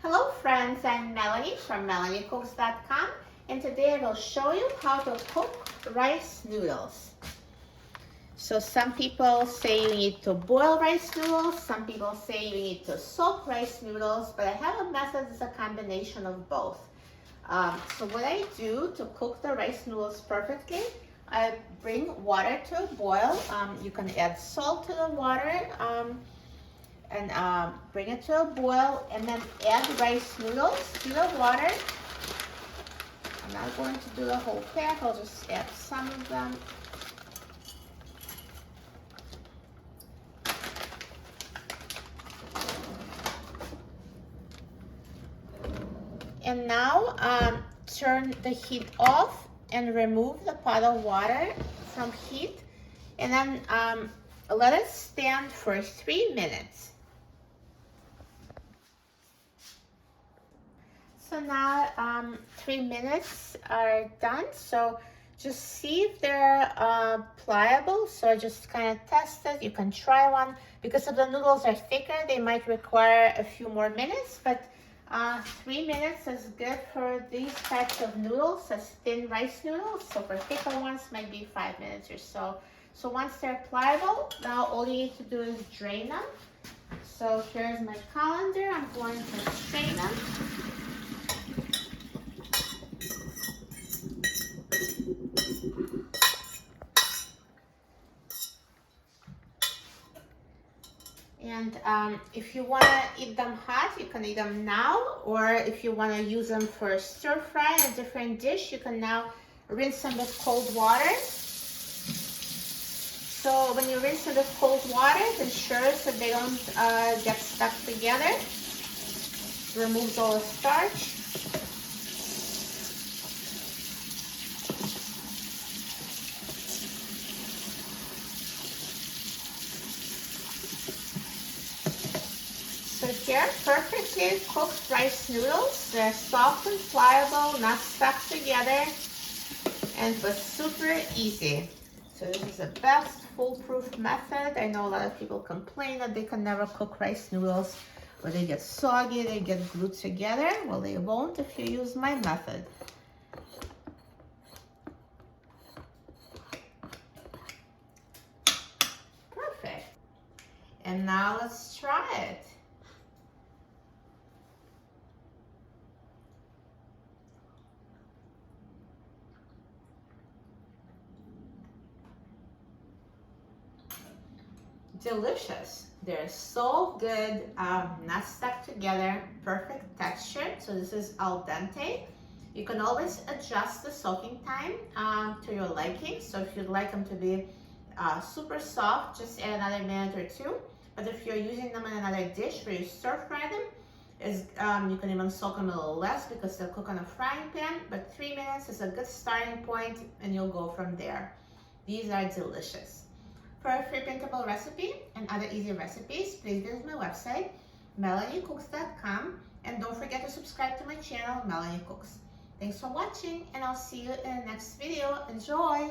Hello friends, I'm Melanie from melaniecooks.com, and today I will show you how to cook rice noodles. So some people say you need to boil rice noodles, some people say you need to soak rice noodles, but I have a method that's a combination of both. So what I do to cook the rice noodles perfectly, I bring water to a boil. You can add salt to the water. Bring it to a boil and then add rice noodles to the water. I'm not going to do the whole pack, I'll just add some of them. And now turn the heat off and remove the pot of water from heat, and then let it stand for 3 minutes. So now 3 minutes are done, so just see if they're pliable. So just kind of test it. You can try one. Because if the noodles are thicker, they might require a few more minutes, but 3 minutes is good for these types of noodles, as thin rice noodles. So for thicker ones, might be 5 minutes or so. So once they're pliable, now all you need to do is drain them. So here's my colander. I'm going to strain them. And if you want to eat them hot, you can eat them now, or if you want to use them for stir fry in a different dish, you can now rinse them with cold water. So when you rinse them with cold water, it ensures that they don't get stuck together. Removes all the starch. So here, perfectly cooked rice noodles. They're soft and pliable, not stuck together, and it was super easy. So this is the best foolproof method. I know a lot of people complain that they can never cook rice noodles, or they get soggy, they get glued together. Well, they won't if you use my method. Perfect. And now let's try it. Delicious. They're so good, not stuck together, perfect texture. So this is al dente. You can always adjust the soaking time to your liking. So if you'd like them to be super soft, just add another minute or two. But if you're using them in another dish where you stir fry them, you can even soak them a little less because they'll cook on a frying pan. But 3 minutes is a good starting point, and you'll go from there. These are delicious. For a free printable recipe and other easy recipes, please visit my website, melaniecooks.com, and don't forget to subscribe to my channel, Melanie Cooks. Thanks for watching, and I'll see you in the next video. Enjoy!